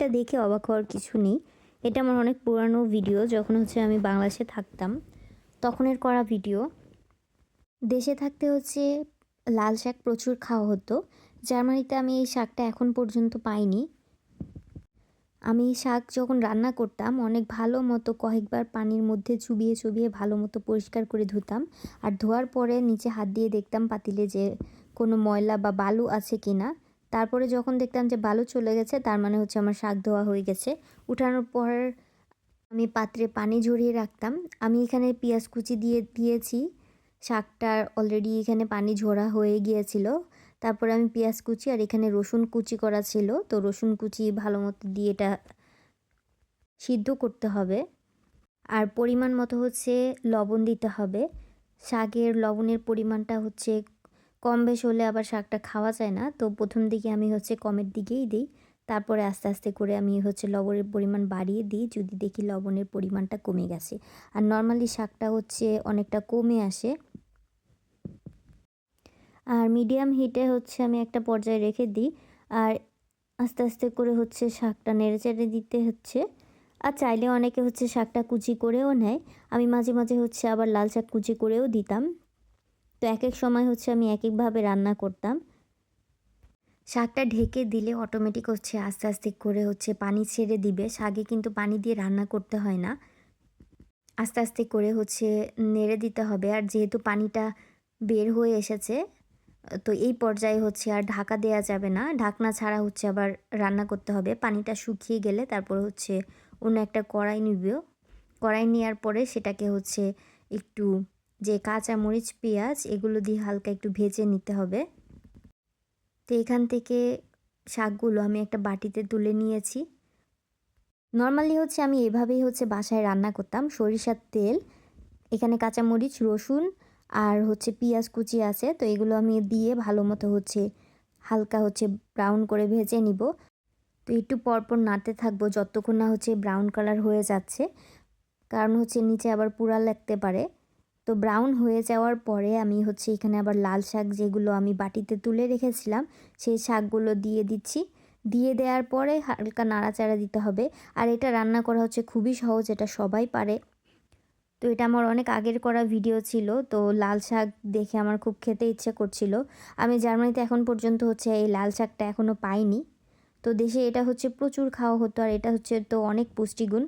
এটা দেখে অবাক হওয়ার কিছু নেই। এটা আমার অনেক পুরানো ভিডিও, যখন হচ্ছে আমি বাংলাদেশে থাকতাম তখনের করা ভিডিও। দেশে থাকতে হচ্ছে লাল শাক প্রচুর খাওয়া হতো। জার্মানিতে আমি এই শাকটা এখন পর্যন্ত পাইনি। আমি শাক যখন রান্না করতাম অনেক ভালো মতো কয়েকবার পানির মধ্যে চুবিয়ে চুবিয়ে ভালো মতো পরিষ্কার করে ধুতাম। আর ধোয়ার পরে নিচে হাত দিয়ে দেখতাম পাতিলে যে কোনো ময়লা বা বালু আছে কি না। তারপরে যখন দেখতাম যে বালু চলে গেছে, তার মানে হচ্ছে আমার শাক ধোয়া হয়ে গেছে। উঠানোর পর আমি পাত্রে পানি ঝরিয়ে রাখতাম। আমি এখানে পেঁয়াজ কুচি দিয়েছি। শাকটার অলরেডি এখানে পানি ঝরা হয়ে গিয়েছিল। তারপরে আমি পেঁয়াজ কুচি আর এখানে রসুন কুচি করা ছিল, তো রসুন কুচি ভালো মতো দিয়ে এটা সিদ্ধ করতে হবে। আর পরিমাণ মতো হচ্ছে লবণ দিতে হবে। শাকের লবণের পরিমাণটা হচ্ছে কম বেশ হলে আবার শাকটা খাওয়া যায় না, তো প্রথম দিকে আমি হচ্ছে কমের দিকেই দিই। তারপরে আস্তে আস্তে করে আমি হচ্ছে লবণের পরিমাণ বাড়িয়ে দিই যদি দেখি লবণের পরিমাণটা কমে গেছে। আর নর্মালি শাকটা হচ্ছে অনেকটা কমে আসে। আর মিডিয়াম হিটে হচ্ছে আমি একটা পর্যায়ে রেখে দিই। আর আস্তে আস্তে করে হচ্ছে শাকটা নেড়েচেড়ে দিতে হচ্ছে। আর চাইলে অনেকে হচ্ছে শাকটা কুচি করেও নেয়। আমি মাঝে মাঝে হচ্ছে আবার লাল শাক কুচি করেও দিতাম। তো এক এক সময় হচ্ছে আমি এক একভাবে রান্না করতাম। শাকটা ঢেকে দিলে অটোমেটিক হচ্ছে আস্তে আস্তে করে হচ্ছে পানি ছেড়ে দিবে। শাকে কিন্তু পানি দিয়ে রান্না করতে হয় না, আস্তে আস্তে করে হচ্ছে নেড়ে দিতে হবে। আর যেহেতু পানিটা বের হয়ে এসেছে, তো এই পর্যায়ে হচ্ছে আর ঢাকা দেওয়া যাবে না, ঢাকনা ছাড়া হচ্ছে আবার রান্না করতে হবে। পানিটা শুকিয়ে গেলে তারপর হচ্ছে অন্য একটা কড়াই নিব। কড়াই নেওয়ার পরে সেটাকে হচ্ছে একটু যে কাঁচা মরিচ পেঁয়াজ এগুলো দিয়ে হালকা একটু ভেজে নিতে হবে। তো এখান থেকে শাকগুলো আমি একটা বাটিতে তুলে নিয়েছি। নর্মালি হচ্ছে আমি এভাবেই হচ্ছে বাসায় রান্না করতাম। সরিষার তেল, এখানে কাঁচামরিচ, রসুন আর হচ্ছে পেঁয়াজ কুচি আছে, তো এগুলো আমি দিয়ে ভালো মতো হচ্ছে হালকা হচ্ছে ব্রাউন করে ভেজে নিব। তো একটু পরপর নাড়তে থাকবো যতক্ষণ না হচ্ছে ব্রাউন কালার হয়ে যাচ্ছে, কারণ হচ্ছে নিচে আবার পুড়া লাগতে পারে। তো ব্রাউন হয়ে যাওয়ার পরে আমি হচ্ছে এখানে আবার লাল শাক যেগুলো আমি বাটিতে তুলে রেখেছিলাম সেই শাকগুলো দিয়ে দিচ্ছি। দিয়ে দেওয়ার পরে হালকা নাড়াচাড়া দিতে হবে। আর এটা রান্না করা হচ্ছে খুবই সহজ, এটা সবাই পারে। তো এটা আমার অনেক আগের করা ভিডিও ছিল, তো লাল শাক দেখে আমার খুব খেতে ইচ্ছে করছিল। আমি জার্মানিতে এখন পর্যন্ত হচ্ছে এই লাল শাকটা এখনও পাইনি। তো দেশে এটা হচ্ছে প্রচুর খাওয়া হতো, আর এটা হচ্ছে তো অনেক পুষ্টিগুণ।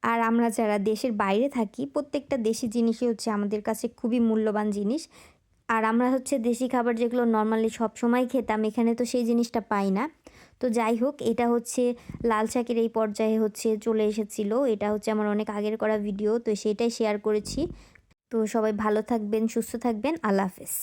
আর আমরা যারা দেশের বাইরে থাকি প্রত্যেকটা দেশি জিনিসই হচ্ছে আমাদের কাছে খুবই মূল্যবান জিনিস। আর আমরা হচ্ছে দেশি খাবার যেগুলো নর্মালি সব সময় খেতাম, এখানে তো সেই জিনিসটা পাই না। তো যাই হোক, এটা হচ্ছে লাল শাকের এই পর্যায়ে হচ্ছে চলে এসেছিল। এটা হচ্ছে আমার অনেক আগের করা ভিডিও, তো সেটাই শেয়ার করেছি। তো সবাই ভালো থাকবেন, সুস্থ থাকবেন, আল্লাহ হাফেজ।